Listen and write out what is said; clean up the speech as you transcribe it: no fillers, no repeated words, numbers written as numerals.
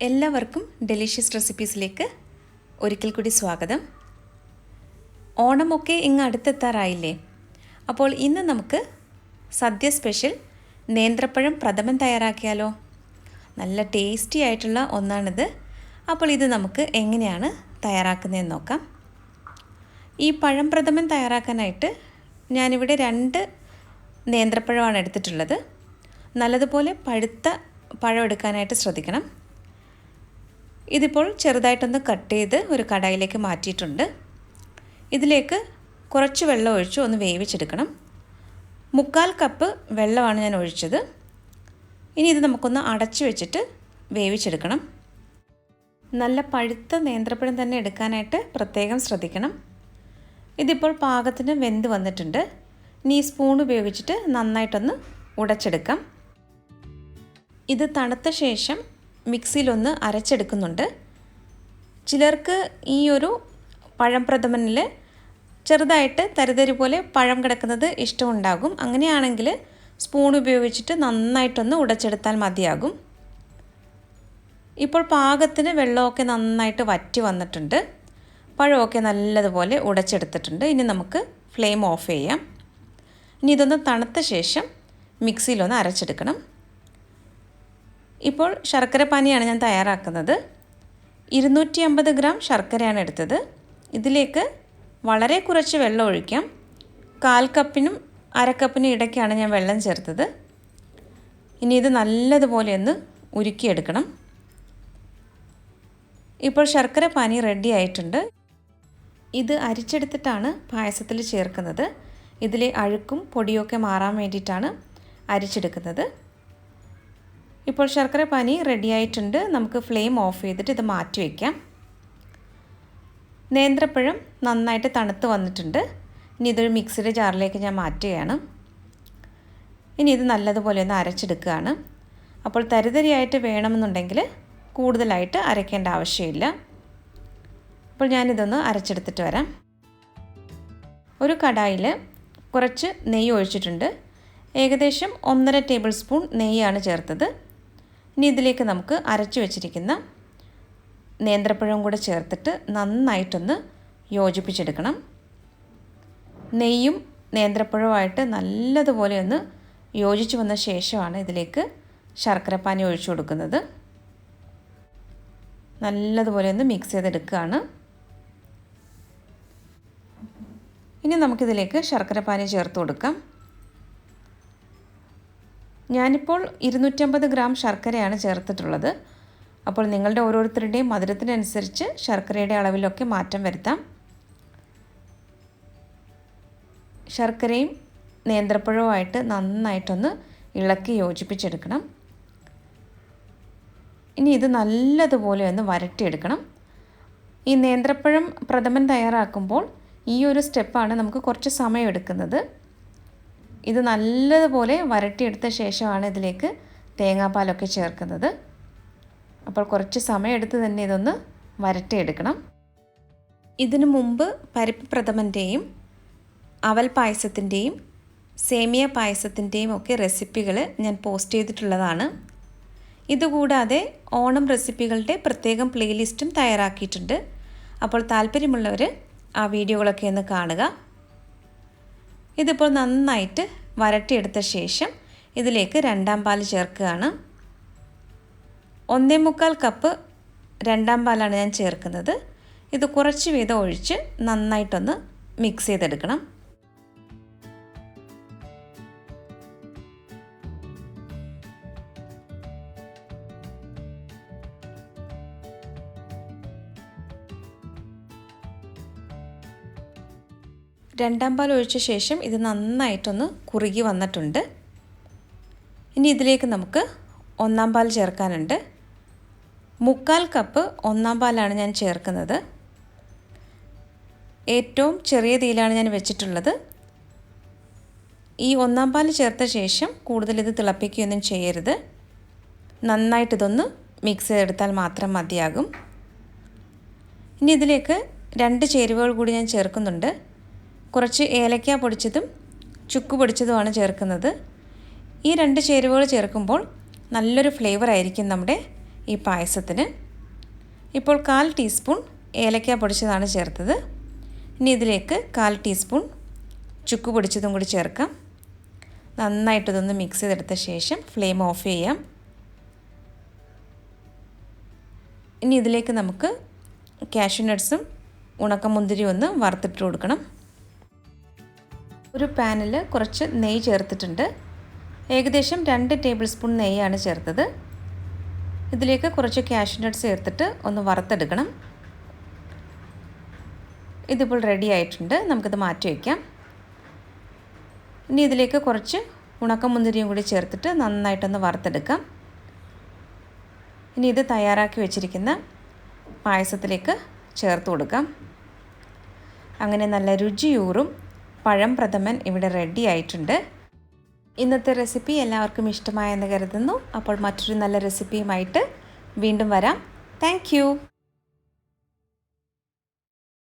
എല്ലാവർക്കും ഡെലിഷ്യസ് റെസിപ്പീസിലേക്ക് ഒരിക്കൽ കൂടി സ്വാഗതം. ഓണമൊക്കെ ഇങ്ങ് അടുത്തെത്താറായില്ലേ? അപ്പോൾ ഇന്ന് നമുക്ക് സദ്യ സ്പെഷ്യൽ നേന്ത്രപ്പഴം പ്രഥമൻ തയ്യാറാക്കിയാലോ? നല്ല ടേസ്റ്റി ആയിട്ടുള്ള ഒന്നാണിത്. അപ്പോൾ ഇത് നമുക്ക് എങ്ങനെയാണ് തയ്യാറാക്കുന്നതെന്ന് നോക്കാം. ഈ പഴം പ്രഥമൻ തയ്യാറാക്കാനായിട്ട് ഞാനിവിടെ 2 നേന്ത്രപ്പഴമാണ് എടുത്തിട്ടുള്ളത്. നല്ലതുപോലെ പഴുത്ത പഴം എടുക്കാനായിട്ട് ശ്രദ്ധിക്കണം. ഇതിപ്പോൾ ചെറുതായിട്ടൊന്ന് കട്ട് ചെയ്ത് ഒരു കടായിലേക്ക് മാറ്റിയിട്ടുണ്ട്. ഇതിലേക്ക് കുറച്ച് വെള്ളം ഒഴിച്ച് ഒന്ന് വേവിച്ചെടുക്കണം. 3/4 കപ്പ് വെള്ളമാണ് ഞാൻ ഒഴിച്ചത്. ഇനി ഇത് നമുക്കൊന്ന് അടച്ചു വെച്ചിട്ട് വേവിച്ചെടുക്കണം. നല്ല പഴുത്ത നേന്ത്രപ്പഴം തന്നെ എടുക്കാനായിട്ട് പ്രത്യേകം ശ്രദ്ധിക്കണം. ഇതിപ്പോൾ പാകത്തിന് വെന്ത് വന്നിട്ടുണ്ട്. ഇനി ഈ സ്പൂൺ ഉപയോഗിച്ചിട്ട് നന്നായിട്ടൊന്ന് ഉടച്ചെടുക്കാം. ഇത് തണുത്ത ശേഷം മിക്സിയിലൊന്ന് അരച്ചെടുക്കുന്നുണ്ട്. ചിലർക്ക് ഈ ഒരു പഴം പ്രഥമനിൽ ചെറുതായിട്ട് തരിതരി പോലെ പഴം കിടക്കുന്നത് ഇഷ്ടമുണ്ടാകും. അങ്ങനെയാണെങ്കിൽ സ്പൂൺ ഉപയോഗിച്ചിട്ട് നന്നായിട്ടൊന്ന് ഉടച്ചെടുത്താൽ മതിയാകും. ഇപ്പോൾ പാകത്തിന് വെള്ളമൊക്കെ നന്നായിട്ട് വറ്റി വന്നിട്ടുണ്ട്. പഴമൊക്കെ നല്ലതുപോലെ ഉടച്ചെടുത്തിട്ടുണ്ട്. ഇനി നമുക്ക് ഫ്ലെയിം ഓഫ് ചെയ്യാം. ഇനി ഇതൊന്ന് തണുത്ത ശേഷം മിക്സിയിലൊന്ന് അരച്ചെടുക്കണം. ഇപ്പോൾ ശർക്കര പാനിയാണ് ഞാൻ തയ്യാറാക്കുന്നത്. 250 ഗ്രാം ശർക്കരയാണ് എടുത്തത്. ഇതിലേക്ക് വളരെ കുറച്ച് വെള്ളം ഒഴിക്കാം. 1/4 കപ്പിനും 1/2 കപ്പിനും ഇടയ്ക്കാണ് ഞാൻ വെള്ളം ചേർത്തത്. ഇനി ഇത് നല്ലതുപോലെ ഒന്ന് ഉരുക്കിയെടുക്കണം. ഇപ്പോൾ ശർക്കര പാനി റെഡി ആയിട്ടുണ്ട്. ഇത് അരിച്ചെടുത്തിട്ടാണ് പായസത്തിൽ ചേർക്കുന്നത്. ഇതിലെ അഴുക്കും പൊടിയൊക്കെ മാറാൻ വേണ്ടിയിട്ടാണ് അരിച്ചെടുക്കുന്നത്. ഇപ്പോൾ ശർക്കര പാനി റെഡി ആയിട്ടുണ്ട്. നമുക്ക് ഫ്ലെയിം ഓഫ് ചെയ്തിട്ട് ഇത് മാറ്റി വയ്ക്കാം. നേന്ത്രപ്പഴം നന്നായിട്ട് തണുത്ത് വന്നിട്ടുണ്ട്. ഇനി ഇതൊരു മിക്സിയുടെ ജാറിലേക്ക് ഞാൻ മാറ്റുകയാണ്. ഇനി ഇത് നല്ലതുപോലെ ഒന്ന് അരച്ചെടുക്കുകയാണ്. അപ്പോൾ തരിതരിയായിട്ട് വേണമെന്നുണ്ടെങ്കിൽ കൂടുതലായിട്ട് അരയ്ക്കേണ്ട ആവശ്യമില്ല. അപ്പോൾ ഞാനിതൊന്ന് അരച്ചെടുത്തിട്ട് വരാം. ഒരു കടായിൽ കുറച്ച് നെയ്യ് ഒഴിച്ചിട്ടുണ്ട്. ഏകദേശം 1.5 ടേബിൾ സ്പൂൺ നെയ്യാണ് ചേർത്തത്. ഇനി ഇതിലേക്ക് നമുക്ക് അരച്ചു വെച്ചിരിക്കുന്ന നേന്ത്രപ്പഴം കൂടെ ചേർത്തിട്ട് നന്നായിട്ടൊന്ന് യോജിപ്പിച്ചെടുക്കണം. നെയ്യും നേന്ത്രപ്പഴവുമായിട്ട് നല്ലതുപോലെ ഒന്ന് യോജിച്ച് വന്ന ശേഷമാണ് ഇതിലേക്ക് ശർക്കരപ്പാനി ഒഴിച്ചു കൊടുക്കുന്നത്. നല്ലതുപോലെ ഒന്ന് മിക്സ് ചെയ്തെടുക്കുകയാണ്. ഇനി നമുക്കിതിലേക്ക് ശർക്കരപ്പാനി ചേർത്ത് കൊടുക്കാം. ഞാനിപ്പോൾ 250 ഗ്രാം ശർക്കരയാണ് ചേർത്തിട്ടുള്ളത്. അപ്പോൾ നിങ്ങളുടെ ഓരോരുത്തരുടെയും മധുരത്തിനനുസരിച്ച് ശർക്കരയുടെ അളവിലൊക്കെ മാറ്റം വരുത്താം. ശർക്കരയും നേന്ത്രപ്പഴവുമായിട്ട് നന്നായിട്ടൊന്ന് ഇളക്കി യോജിപ്പിച്ചെടുക്കണം. ഇനി ഇത് നല്ലതുപോലെ ഒന്ന് വരട്ടിയെടുക്കണം. ഈ നേന്ത്രപ്പഴം പ്രഥമൻ തയ്യാറാക്കുമ്പോൾ ഈ ഒരു സ്റ്റെപ്പാണ് നമുക്ക് കുറച്ച് സമയം എടുക്കുന്നത്. ഇത് നല്ലതുപോലെ വരട്ടിയെടുത്ത ശേഷമാണ് ഇതിലേക്ക് തേങ്ങാപ്പാലൊക്കെ ചേർക്കുന്നത്. അപ്പോൾ കുറച്ച് സമയമെടുത്ത് തന്നെ ഇതൊന്ന് വരട്ടിയെടുക്കണം. ഇതിനു മുമ്പ് പരിപ്പ് പ്രഥമൻ്റെയും അവൽ പായസത്തിൻ്റെയും സേമിയ പായസത്തിൻ്റെയും ഒക്കെ റെസിപ്പികൾ ഞാൻ പോസ്റ്റ് ചെയ്തിട്ടുള്ളതാണ്. ഇതുകൂടാതെ ഓണം റെസിപ്പികളുടെ പ്രത്യേകം പ്ലേലിസ്റ്റും തയ്യാറാക്കിയിട്ടുണ്ട്. അപ്പോൾ താല്പര്യമുള്ളവർ ആ വീഡിയോകളൊക്കെ ഒന്ന് കാണുക. ഇതിപ്പോൾ നന്നായിട്ട് വരട്ടിയെടുത്ത ശേഷം ഇതിലേക്ക് 2ാം പാൽ ചേർക്കുകയാണ്. 1.25 കപ്പ് 2ാം പാലാണ് ഞാൻ ചേർക്കുന്നത്. ഇത് കുറച്ച് വീതം ഒഴിച്ച് നന്നായിട്ടൊന്ന് മിക്സ് ചെയ്തെടുക്കണം. രണ്ടാം പാൽ ഒഴിച്ച ശേഷം ഇത് നന്നായിട്ടൊന്ന് കുറുകി വന്നിട്ടുണ്ട്. ഇനി ഇതിലേക്ക് നമുക്ക് 1ാം പാൽ ചേർക്കാനുണ്ട്. 3/4 കപ്പ് 1ാം പാലാണ് ഞാൻ ചേർക്കുന്നത്. ഏറ്റവും ചെറിയ തീയിലാണ് ഞാൻ വെച്ചിട്ടുള്ളത്. ഈ 1ാം പാൽ ചേർത്ത ശേഷം കൂടുതൽ ഇത് തിളപ്പിക്കുകയൊന്നും ചെയ്യരുത്. നന്നായിട്ടിതൊന്ന് മിക്സ് ചെയ്തെടുത്താൽ മാത്രം മതിയാകും. ഇനി ഇതിലേക്ക് 2 ചേരുവകൾ കൂടി ഞാൻ ചേർക്കുന്നുണ്ട്. കുറച്ച് ഏലക്ക പൊടിച്ചതും ചുക്ക് പൊടിച്ചതുമാണ് ചേർക്കുന്നത്. ഈ 2 ചേരുവകൾ ചേർക്കുമ്പോൾ നല്ലൊരു ഫ്ലേവർ ആയിരിക്കും നമ്മുടെ ഈ പായസത്തിന്. ഇപ്പോൾ 1/4 ടീസ്പൂൺ ഏലക്ക പൊടിച്ചതാണ് ചേർത്തത്. ഇനി ഇതിലേക്ക് 1/4 ടീസ്പൂൺ ചുക്ക് പൊടിച്ചതും കൂടി ചേർക്കാം. നന്നായിട്ടിതൊന്ന് മിക്സ് ചെയ്തെടുത്ത ശേഷം ഫ്ലെയിം ഓഫ് ചെയ്യാം. ഇനി ഇതിലേക്ക് നമുക്ക് കാഷ്യൂ നട്ട്സും ഉണക്കമുന്തിരിയും ഒന്ന് വറുത്തിട്ട് കൊടുക്കണം. ഒരു പാനിൽ കുറച്ച് നെയ്യ് ചേർത്തിട്ടുണ്ട്. ഏകദേശം 2 ടേബിൾ സ്പൂൺ നെയ്യാണ് ചേർത്തത്. ഇതിലേക്ക് കുറച്ച് കാഷ്യൂ നട്ട്സ് ചേർത്തിട്ട് ഒന്ന് വറുത്തെടുക്കണം. ഇതിപ്പോൾ റെഡി ആയിട്ടുണ്ട്. നമുക്കിത് മാറ്റി വയ്ക്കാം. ഇനി ഇതിലേക്ക് കുറച്ച് ഉണക്കമുന്തിരിയും കൂടി ചേർത്തിട്ട് നന്നായിട്ടൊന്ന് വറുത്തെടുക്കാം. ഇനി ഇത് തയ്യാറാക്കി വെച്ചിരിക്കുന്ന പായസത്തിലേക്ക് ചേർത്ത് കൊടുക്കാം. അങ്ങനെ നല്ല രുചിയൂറും പഴം പ്രഥമൻ ഇവിടെ റെഡി ആയിട്ടുണ്ട്. ഇന്നത്തെ റെസിപ്പി എല്ലാവർക്കും ഇഷ്ടമായെന്ന് കരുതുന്നു. അപ്പോൾ മറ്റൊരു നല്ല റെസിപ്പിയുമായിട്ട് വീണ്ടും വരാം. താങ്ക്